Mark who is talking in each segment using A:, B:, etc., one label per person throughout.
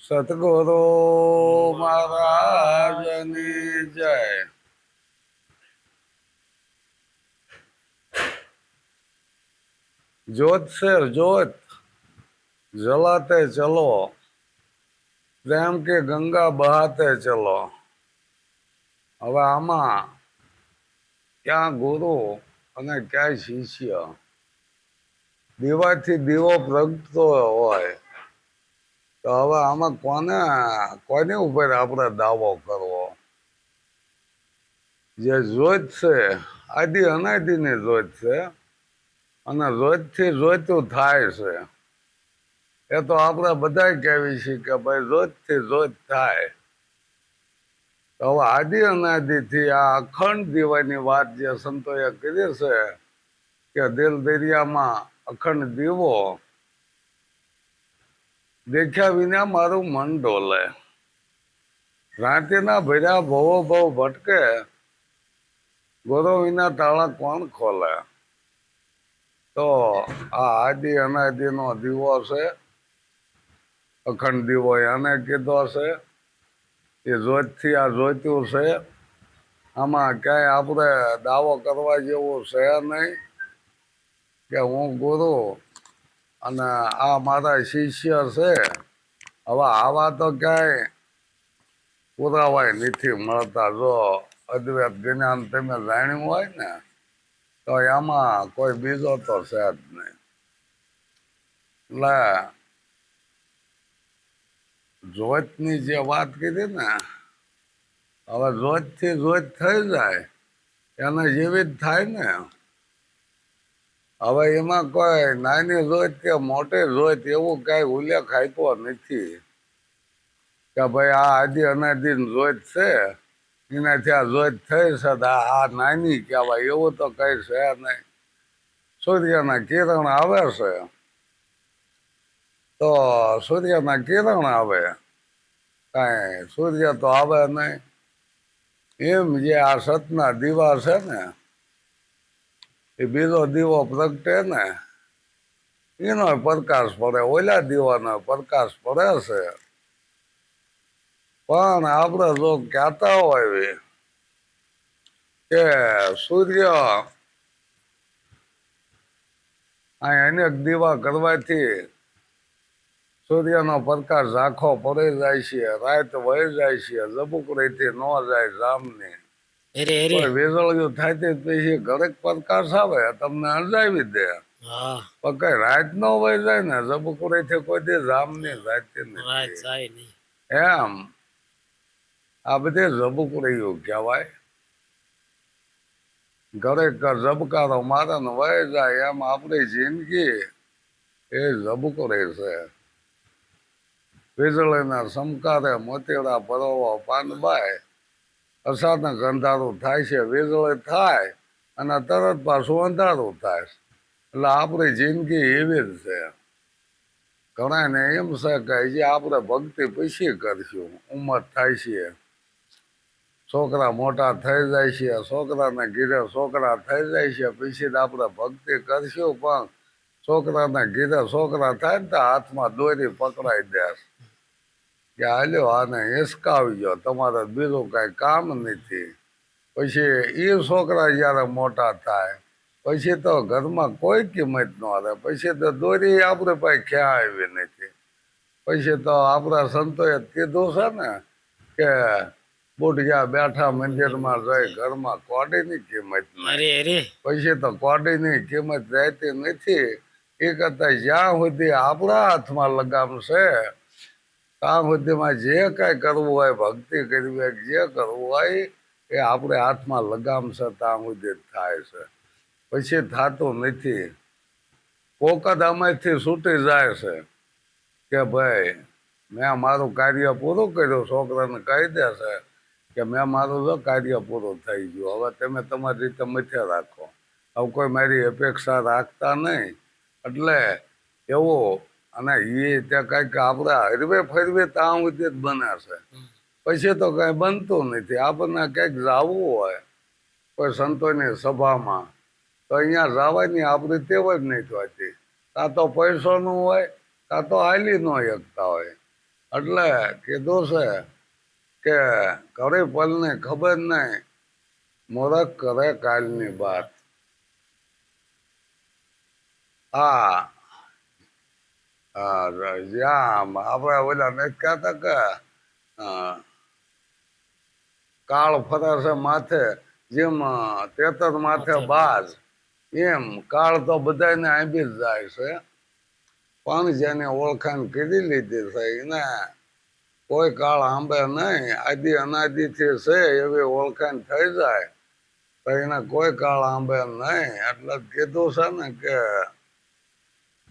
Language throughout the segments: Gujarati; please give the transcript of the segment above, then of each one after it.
A: સતગુરુ મહારાજની જય. જોત છે જોત, જલાતે ચલો, પ્રેમ કે ગંગા બહાતે ચલો. હવે આમાં ક્યાં ગુરુ અને ક્યાં શિષ્ય? દીવાથી દીવો પ્રગટતો હોય તો હવે આમાં કોની ઉપર આપણે દાવો કરવો? જે જોત છે આદિ અનાદિની જોત છે અને રોજથી જોઈતું થાય છે. એ તો આપણે બધા કહેવી છીએ કે ભાઈ રોજથી રોજ થાય. તો હવે આદિ અનાદિથી આ અખંડ દીવાની વાત જે સંતોએ કરી છે કે દિલ દરિયામાં અખંડ દીવો દેખ્યા વિના મારું મન ડોલે. રાત્રિના ભર્યા ભવો ભવ ભટકે, ગોરો વિના તાળા કોણ ખોલે? તો આ આદિ અનાદિનો દીવો છે, અખંડ દીવો એને કીધો છે. એ જોતથી આ જોઈતું છે. આમાં ક્યાંય આપણે દાવો કરવા જેવું છે નહીં કે હું ગુરુ અને આ મારા શિષ્ય છે. હવે આવા તો ક્યાંય પુરાવાય નથી મળતા. જો અદ્વૈત જ્ઞાન તમે જાણ્યું હોય ને તો એમાં કોઈ બીજો તો છે જ નહીં. એટલે જોતની જે વાત કરી ને, હવે જોતથી જોત થઈ જાય એને જીવિત થાય ને. હવે એમાં કોઈ નાની જોત કે મોટી જોત એવું કઈ ઉલ્લેખ આપ્યો નથી કે ભાઈ આ આદિ અનાદિ જોત છે એનાથી આ જોત થઈ છે આ નાની કહેવાય, એવું તો કઈ છે નહીં. સૂર્યના કિરણ આવે છે તો સૂર્યના કિરણ આવે, કાંઈ સૂર્ય તો આવે નહીં. એમ જે આ સતના દીવા છે ને એ બીજો દીવો પ્રગટે ને એનો પ્રકાશ પડે, ઓલા દીવાનો પ્રકાશ પડે છે. પણ આપણે જો કહેતા હોય કે સૂર્ય અહીં અનેક દીવા કરવાથી સૂર્યનો પ્રકાશ ઝાંખો પડી જાય છે, રાત વહી જાય છે, ઝબુકડીથી ન જાય જામની. વીજળીઓ થાય પછી ઘરેક પ્રકાશ આવે તમને અંજાવી દે, પણ કઈ રાત નો વહી જાય ને ઝબુકડીથી કોઈ દી જામની જાતી નથી. એમ આ બધી ઝબુકડીઓ કહેવાય. ઘરેક ઝબકારો મારે ને વહી જાય એમ આપણી જિંદગી એ ઝબુકડી છે. વીજળીના સમકારે મોતીડા પરોવો પાનબાઈ, અચાનક અંધારું થાય છે, વીજળી થાય અને તરત પાછું અંધારું થાય. એટલે આપણી જિંદગી એવી જ છે. ઘણાને એમ છે કે હજી આપણે ભક્તિ પછી કરશું, ઉંમર થાય છે, છોકરા મોટા થઈ જાય છે, છોકરાને ઘીરે છોકરા થઈ જાય છે, પછી જ આપણે ભક્તિ કરશું. પણ છોકરાના ઘીરે છોકરા થાય ને તો હાથમાં દોરી પકડાઈ દે કે હાલ્યો આને હિસકાવજો, તમારે બીજું કાંઈ કામ નથી. પછી એ છોકરા જ્યારે મોટા થાય પછી તો ઘરમાં કોઈ કિંમત ન રહે. પછી તો દોરી આપણે પાસે ખ્યા આવી નથી. પછી તો આપણા સંતોએ કીધું છે ને કે બુઢિયા બેઠા મંદિરમાં જઈ ઘરમાં કોડીની કિંમત નહીં. પછી તો કોડીની કિંમત રહેતી નથી. એ કરતા જ્યાં સુધી આપણા હાથમાં લગામ છે ત્યાં સુધીમાં જે કાંઈ કરવું હોય, ભક્તિ કરવી હોય, જે કરવું હોય એ આપણે હાથમાં લગામ છે ત્યાં સુધી થાય છે, પછી થતું નથી. કોક જ આમાંથી છૂટી જાય છે કે ભાઈ મેં મારું કાર્ય પૂરું કર્યું, છોકરાને કહી દે છે કે મેં મારું જો કાર્ય પૂરું થઈ ગયું, હવે તમે તમારી રીતે મથે રાખો, હવે કોઈ મારી અપેક્ષા રાખતા નહીં. એટલે એવું અને એ ત્યાં કંઈક આપણે હરવે ફરવે ત્યાં સુધી જ બને છે, પછી તો કઈ બનતું નથી. આપણને કંઈક જવું હોય કોઈ સંતોની સભામાં તો અહીંયા જવાની આપણી ટેવ જ નહીં થતી. કાં તો પૈસોનું હોય કાં તો હાલી ન શકતા હોય. એટલે કીધું છે કે કરી પલને ખબર નહીં, મોરખ કરે કાલની વાત. હા જ્યાં આપણે ઓલા નથી કહેતા કે કાળ ફરે છે માથે, જેમ તેતર માથે બાજ, એમ કાળ તો બધાને આંબી જ જાય છે. પણ જેને ઓળખાણ કરી લીધી છે એને કોઈ કાળ આંબે નહીં. આદિ અનાદિથી છે એવી ઓળખાણ થઈ જાય તો એને કોઈ કાળ આંબે નહીં. એટલે કીધું છે ને કે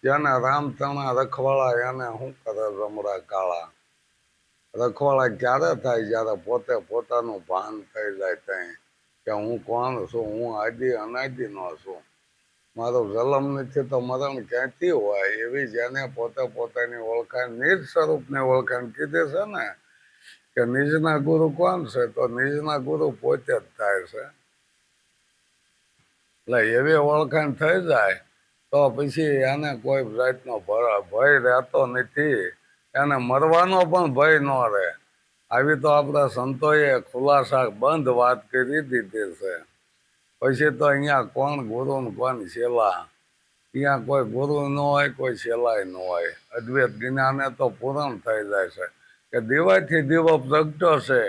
A: જેને રામ તણા રખવાળા એને શું કરે રમરા કાળા. રખવાળા ક્યારે થાય? જયારે પોતે પોતાનું ભાન થઈ જાય ત્યાં કે હું કોણ છું, હું આદિ અનાદિ નો છું, મારો જન્મ નથી તો મરણ ક્યાંથી હોય. એવી જેને પોતે પોતાની ઓળખાણ, નિજ સ્વરૂપની ઓળખાણ કીધી છે ને કે નિજના ગુરુ કોણ છે? તો નિજના ગુરુ પોતે જ થાય છે. એટલે એવી ઓળખાણ થઈ જાય તો પછી એને કોઈ જાતનો ભય રહેતો નથી. એને મરવાનો પણ ભય ન રહે. આવી તો આપણા સંતોએ ખુલાસા બંધ વાત કરી દીધી છે. પછી તો અહીંયા કોણ ગુરુ ને કોણ શેલા? અહીંયા કોઈ ગુરુ ન હોય, કોઈ શેલાય ન હોય. અદ્વૈત જ્ઞાને તો પૂરણ થઈ જાય છે કે દીવાથી દીવો પ્રગટો છે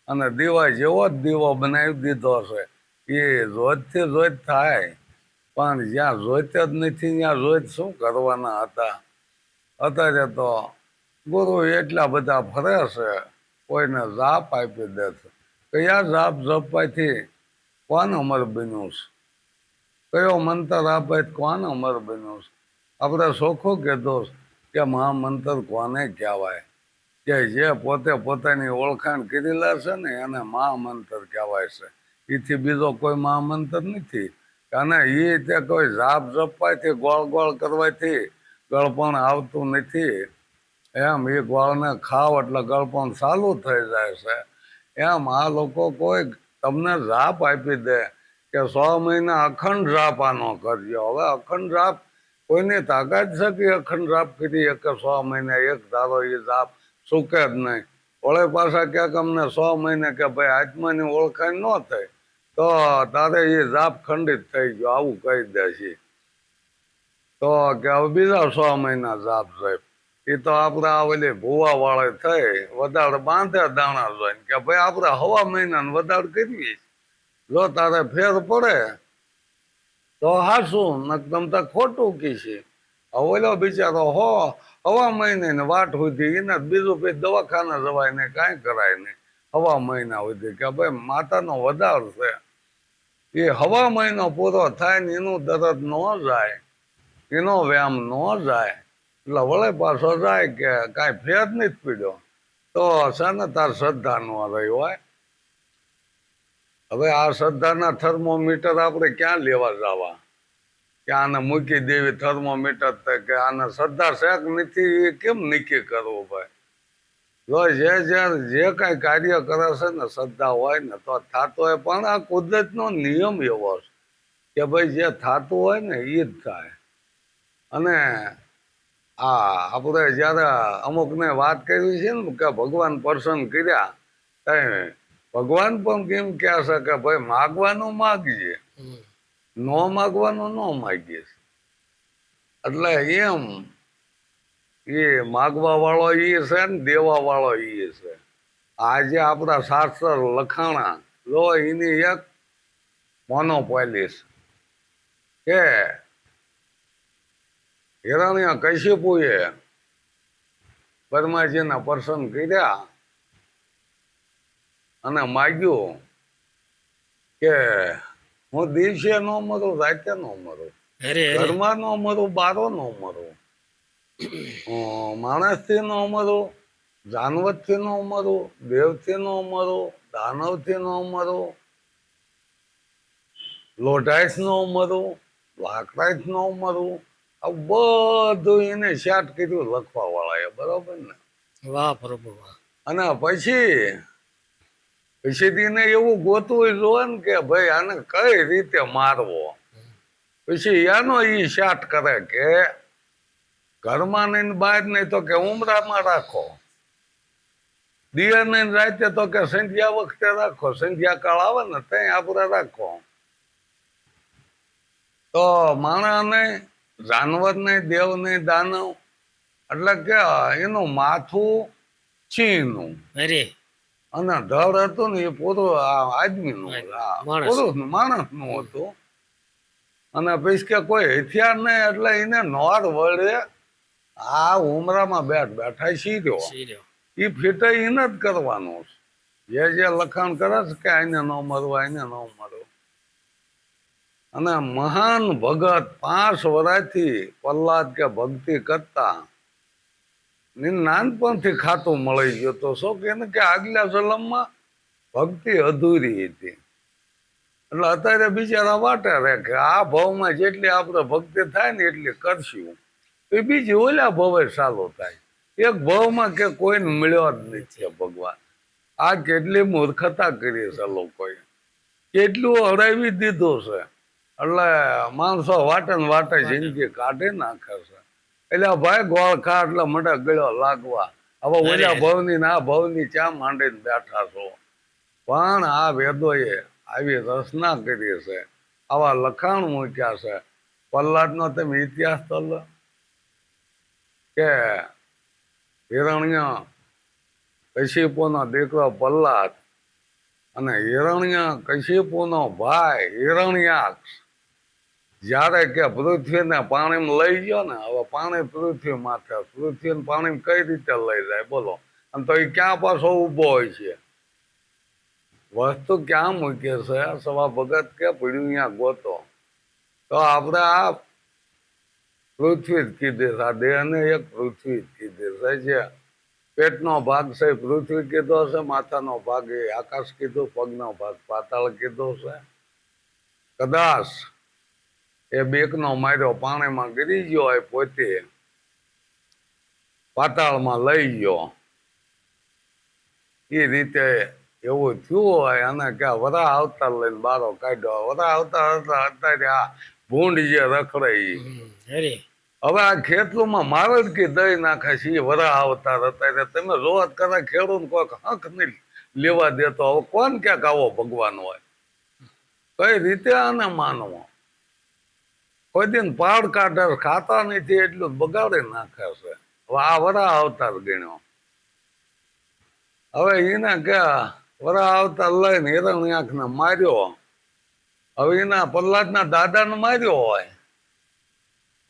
A: અને દીવા જેવો જ દીવો બનાવી દીધો છે. એ જોતથી જોત થાય, પણ જ્યાં જોત જ નથી ત્યાં જોત શું કરવાના હતા? અત્યારે તો ગુરુ એટલા બધા ફરે છે, કોઈને જાપ આપી દે છે. કયા જાપ જપવાથી કોણ અમર બન્યું છે? કયો મંત્ર આપે કોણ અમર બન્યું છે? આપણે ચોખ્ખું કીધું કે મહામંત્ર કોને કહેવાય? કે જે પોતે પોતાની ઓળખાણ કરી લે છે ને એને મહામંત્ર કહેવાય છે. એથી બીજો કોઈ મહામંત્ર નથી. અને એ તે કોઈ જાપ જપવાથી, ગોળ ગોળ કરવાથી ગળપણ આવતું નથી. એમ એ ગોળને ખાવ એટલે ગળપણ ચાલુ થઈ જાય છે. એમ આ લોકો કોઈ તમને જાપ આપી દે કે 100 મહિના અખંડ જાપ આનો કરજો. હવે અખંડ જાપ કોઈની તાકાત છે કે અખંડ જાપ કરી કે 100 મહિને એક ધારો એ જાપ ચૂકે જ નહીં. વળે પાછા ક્યાંક અમને 100 મહિને કે ભાઈ આત્માની ઓળખાણ ન થઈ તો તારે એ જાપ ખંડિત થઈ ગયો આવું કહી દે છે. તો કે હવે બીજા 100 મહિના જાપ સાહેબ એ તો આપડા ઓલી ભૂવા વાળે થઈ વધારે બાંધે દાણા જોઈને કે ભાઈ આપણે 1.5 મહિના વધારે કરવી. જો તારે ફેર પડે તો હાસું, ન તમ તો ખોટું કીશે. ઓલો બિચારો 1.5 મહિને વાટ સુધી એને બીજું કઈ દવાખાના જવાય ને કાંઈ કરાય નહીં. 1.5 મહિના સુધી કે ભાઈ માતાનો વધાર છે. એ 1.5 મહિનો પૂરો થાય ને એનું દરદ ન જાય, એનો વ્યાયામ ન જાય એટલે વળે પાછો જાય કે કાંઈ ફેર નથી પીડ્યો તો છે ને તાર શ્રદ્ધા ન રહી હોય. હવે આ શ્રદ્ધાના થર્મોમીટર આપણે ક્યાં લેવા જવા કે આને મૂકી દેવી થર્મોમીટર કે આને શ્રદ્ધા શેક નથી એ કેમ નક્કી કરવું ભાઈ? જો જે કાંઈ કાર્ય કરે છે ને શ્રદ્ધા હોય ને તો થતો હોય. પણ આ કુદરતનો નિયમ એવો છે કે ભાઈ જે થતું હોય ને એ જ થાય. અને આપણે જયારે અમુકને વાત કરી છે ને કે ભગવાન પ્રસન્ન કર્યા, ભગવાન પણ કેમ કહે છે કે ભાઈ માગવાનું માગીએ, ન માગવાનું ન માગીએ. એટલે એમ એ માગવા વાળો એ છે ને દેવા વાળો એ છે. આજે આપણા શાસ્ત્ર લખાણા જો એની એક મોનોપોલિસ કે હિરણ્ય કશ્યપુએ બ્રહ્માજીના પ્રસન્ન કર્યા અને માગ્યું કે હું દિવસે ન મરું, રાતે ન મરું, ઘરમાં ન મરું, બારો ન મરું, માણસથી ન મરું, જાનવરથી ન મરું, દેવથી ન મરું, દાનવથી ન મરું, લોઢાઈથી ન મરું, લાકડાથી ન મરું. આ બધું એને સેટ કર્યું લખવા વાળા, બરોબર ને?
B: વાહ પ્રભુ વાહ.
A: અને પછી એને એવું ગોતવું જોવે ને કે ભાઈ આને કઈ રીતે મારવો. પછી એનો ઈ સેટ કરે કે ઘરમાં નહીં બહાર નહીં તો કે ઉમરામાં રાખો. દિયર ને રાતે તો કે સંધ્યા વખતે રાખો, સંધ્યા કાળ આવે ને ત્યાં આપણે રાખો. તો માણસ નહીં, જાનવર નહીં, દેવ નહીં, દાનવ, એટલે કે એનું માથું છીનું અને ધડ હતું ને એ પૂરું આદમીનું, પુરુષનું, માણસનું હતું. અને પછી કે કોઈ હથિયાર નહીં, એટલે એને નોર વળે આ ઉમરામાં બેઠા શીર્યો, એ ફીટે એને જ કરવાનું. જે લખાણ કરે છે કે આને ન મરવા, આને ન મરવા. અને મહાન ભગત 5 વર્ષથી પ્રહલાદ કે ભક્તિ કરતા નાનપણથી ખાતું મળી ગયું તો શું કે આગલા જન્મમાં ભક્તિ અધૂરી હતી. એટલે અત્યારે બિચારા વાટે રહે કે આ ભાવમાં જેટલી આપણે ભક્તિ થાય ને એટલી કરશું, એ બીજી ઓલા ભાવે ચાલુ થાય. એક ભાવમાં કે કોઈને મળ્યો જ નથી ભગવાન. આ કેટલી મૂર્ખતા કરી છે લોકોએ, કેટલું હરાવી દીધું છે. એટલે માણસો વાટે ને વાટે જિંદગી કાઢી નાખે છે. એટલે ભાઈ ગોળ ખા એટલે મને ગળ્યો લાગવા. હવે ઓલા ભાવની ને આ ભાવની ચા માંડીને બેઠા છો. પણ આ વેદોએ આવી રચના કરી છે, આવા લખાણ મૂક્યા છે. પ્રહલાદનો તમે ઇતિહાસ તો લો કે હિરણ્ય કશિપુનો દીકરો પ્રહલાદ અને હિરણ્ય કશિપુનો ભાઈ હિરણ્યાક્ષ જયારે કે પૃથ્વીને પાણીમાં લઈ ગયો ને, હવે પાણી પૃથ્વી માથે, પૃથ્વીને પાણી કઈ રીતે લઈ જાય બોલો? અને તો એ ક્યાં પાછો ઉભો હોય છે? વસ્તુ ક્યાં મૂકે છે? સવા ભગત કે પડ્યું અહીંયા ગોતો. તો આપણે આ પૃથ્વી જ કીધી છે, આ દેહને એક પૃથ્વી જ કીધી છે. જે પેટનો ભાગ છે પૃથ્વી કીધો છે, માથાનો ભાગ એ આકાશ કીધું, પગનો ભાગ પાતાળ કીધો છે. કદાચ એ બેકનો માર્યો પાણીમાં ગરી ગયો હોય, પોતે પાતાળમાં લઈ ગયો, એ રીતે એવું થયું હોય. અને કે વરા અવતાર લઈને બારો કાઢ્યો. વરા અવતાર અત્યારે આ ભૂંડ જે રખડે હવે આ ખેતરોમાં મારડકી દઈ નાખે છે. એ વરા અવતાર અત્યારે તમે જોવા કરે ખેડૂત કોઈક હક નહીં લેવા દેતો. હવે કોણ ક્યાંક આવો ભગવાન હોય? કઈ રીતે આને માનવો? કોઈ દિન પાડ કાઢે ખાતા નથી એટલું બગાડી નાખે છે. હવે આ વરા અવતાર ગણ્યો. હવે એને કે વરા અવતાર લઈને હિરણ્યાક્ષને માર્યો. હવે એના પ્રહલાદના દાદાને માર્યો હોય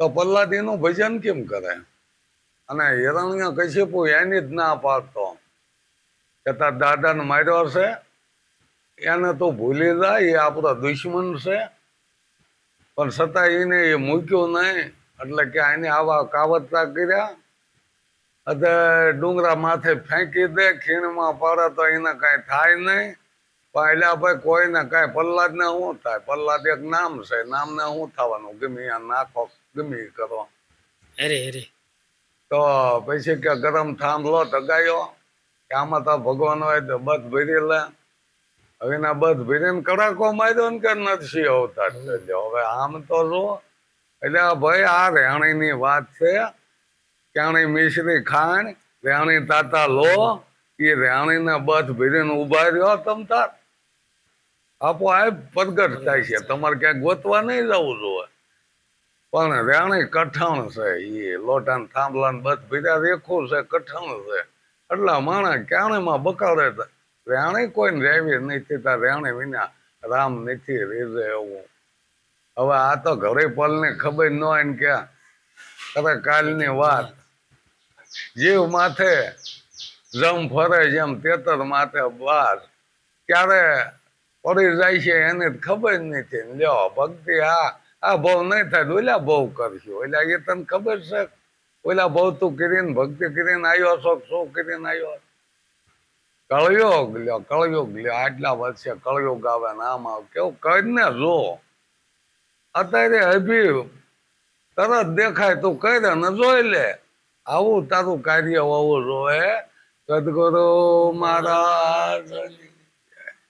A: તો પ્રહલાદ એનું ભજન કેમ કરે? અને હિરણ્ય કશિપુ એની જ ના પાડતો કે તાર દાદાને માર્યો હશે, એને તો ભૂલી જાય, એ આપણો દુશ્મન છે. પણ છતાં એને એ મૂક્યો નહીં. એટલે કે એને આવા કાવતરા કર્યા. અત્યારે ડુંગરા માથે ફેંકી દે, ખીણમાં પડે તો એને કઈ થાય નહીં. પણ એટલે ભાઈ કોઈને કઈ પ્રહલાદને શું થાય? પ્રહલાદ એક નામ છે, નામને શું થવાનું? ગમે નાખો, ગમે કરો. તો પછી કે ગરમ થાંભલો તગાયો કે આમાં તો ભગવાન હોય તો બધ ભરી લે. હવે એના બધ ભરીને કડાકો માર્યો ને કે નથી અવતાર. હવે આમ તો જો એટલે ભાઈ આ રેણીની વાત છે. ક્યાણી મિશ્રી ખાણ, રેણી તાતા લો, એ રેણીને બધ ભરીને ઉભા રહ્યો. તમ તાર આપો આ પ્રગટ થાય છે. તમારે ક્યાંક ગોતવા નહીં જવું જોઈએ. પણ રેણી કઠણ છે. એ લોટા ને થાંભલા ને બધ ભીડા રેખું છે, કઠણ છે. એટલે માણસ ક્યાણીમાં બકાડે. રેણી કોઈને રેવી નથી. તાર રેણી વિના રામ નથી રેજે એવું. હવે આ તો ઘરે પલને ખબર ન હોય ને ક્યાં અરે કાલની વાત. જીવ માથે જમ ફરે જેમ તેતર માથે બાર, ક્યારે પડી જાય છે એને ખબર નથી. લ્યો ભક્તિ આ ભાવ નહીં થાય, ઓલા ભાવ કરશું. એટલે એ તને ખબર છે ઓલા ભાવ તું કરીને ભક્તિ કરીને આવ્યો છો, શું કરીને આવ્યો? કળયુગ લ્યો, કળયુગ લ્યો. આટલા વર્ષે કળયુગ આવે ને આમ આવે કેવું કરીને જો. અત્યારે અભી તરત દેખાય તું કરે ને જોઈ લે. આવું તારું કાર્ય હોવું જોઈએ. સદગુરુ મહારાજ